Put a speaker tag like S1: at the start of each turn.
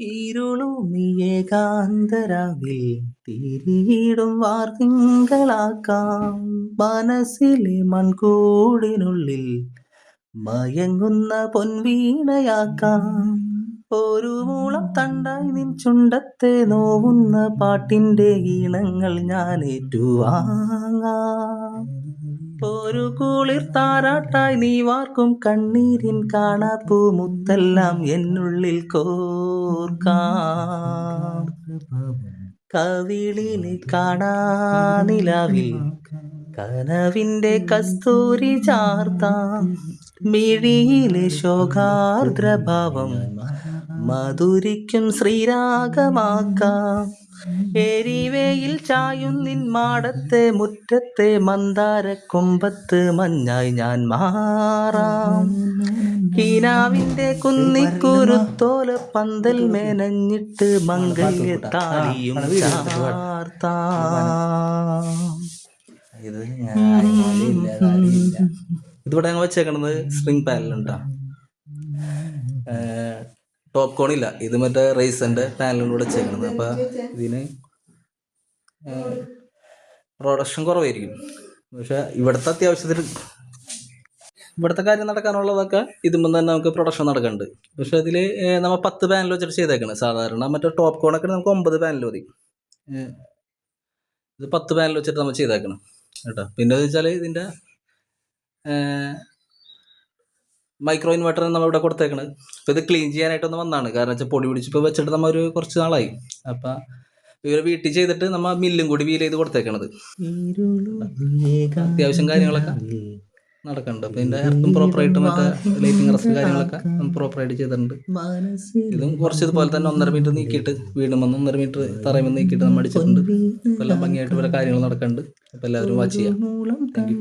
S1: ഇരുളുമിയേകാന്തരാവിൽ തിരിയിടും വാർത്തിങ്കളാക്കാം. മനസ്സിലെ മൺകൂടിനുള്ളിൽ മയങ്ങുന്ന പൊൻവീണയാക്കാം. ഒരു മൂളം തണ്ടായി നിൻ ചുണ്ടത്തെ നോവുന്ന പാട്ടിന്റെ ഈണങ്ങൾ ഞാൻ ഏറ്റുവാങ്ങാം. ഒരു കുളിർ താരാട്ടായി നീ വാർക്കും കണ്ണീരിൻ കാണാപ്പൂ മുത്തെല്ലാം എന്നുള്ളിൽ കോർക്കാം. കവിളിലെ കാണാനിലാവിൽ കനവിന്റെ കസ്തൂരി ചാർത്താം. മിഴിയിലെ ശോകാർദ്രഭാവം മധുരിക്കും ശ്രീരാഗമാക്കാം. എരിവേയിൽ ചായും നിൻ മാടത്തെ മുറ്റത്തെ മന്ദാരക്കൊമ്പത്ത് മഞ്ഞായി ഞാൻ മാറാം. കിനാവിന്റെ കുന്നിക്കുരുത്തോല പന്തൽ മേനഞ്ഞിട്ട് മംഗല്യത്താലിയും ചാർത്താം. ഇതിവിടെ ഞങ്ങൾ വെച്ചേക്കണത് സ്ട്രിങ് പാനലുണ്ടാ. ടോപ്പ് കോണില്ല, ഇത് മറ്റേ റൈസന്റെ പാനലിലൂടെ വെച്ചേക്കണത്. അപ്പൊ ഇതിന് പ്രൊഡക്ഷൻ കുറവായിരിക്കും. പക്ഷെ ഇവിടുത്തെ കാര്യം നടക്കാനുള്ളതൊക്കെ ഇതുമ്പോൾ തന്നെ നമുക്ക് പ്രൊഡക്ഷൻ നടക്കുന്നുണ്ട്. പക്ഷെ അതിൽ നമ്മൾ 10 പാനൽ വെച്ചിട്ട് ചെയ്തേക്കണം. സാധാരണ മറ്റേ ടോപ്പ് കോണൊക്കെ നമുക്ക് 9 പാനൽ മതി. ഇത് 10 പാനൽ വെച്ചിട്ട് നമ്മൾ ചെയ്തേക്കണം കേട്ടോ. പിന്നെ വെച്ചാൽ ഇതിൻ്റെ മൈക്രോ ഇൻവെർട്ടർ നമ്മൾ ഇവിടെ കൊടുത്തേക്കണത്. ഇപ്പോൾ ഇത് ക്ലീൻ ചെയ്യാനായിട്ടൊന്ന് വന്നതാണ്. കാരണം വെച്ചാൽ പൊടി പിടിച്ചിപ്പോൾ വെച്ചിട്ട് നമ്മൾ ഒരു കുറച്ച് നാളായി. അപ്പം ഇവർ വീട്ടിൽ ചെയ്തിട്ട് നമ്മൾ മില്ലും കൂടി വീൽ ചെയ്ത് കൊടുത്തേക്കണത്. അത്യാവശ്യം കാര്യങ്ങളൊക്കെ നടക്കുന്നുണ്ട്. അപ്പോൾ ഇതിൻ്റെ എർത്തും പ്രോപ്പറായിട്ട് മറ്റേ ലൈറ്റിംഗ് റെസ്റ്റ് കാര്യങ്ങളൊക്കെ പ്രോപ്പറായിട്ട് ചെയ്തിട്ടുണ്ട്. ഇതും കുറച്ച് ഇതുപോലെ തന്നെ 1.5 മീറ്റർ നീക്കിയിട്ട് വീടും വന്ന് 1.5 മീറ്റർ തറയും നീക്കിയിട്ട് നമ്മൾ അടിച്ചിട്ടുണ്ട്. അപ്പോൾ എല്ലാം ഭംഗിയായിട്ട് പല കാര്യങ്ങൾ നടക്കുന്നുണ്ട്. അപ്പോൾ എല്ലാവരും വാച്ച് ചെയ്യാം. Thank you.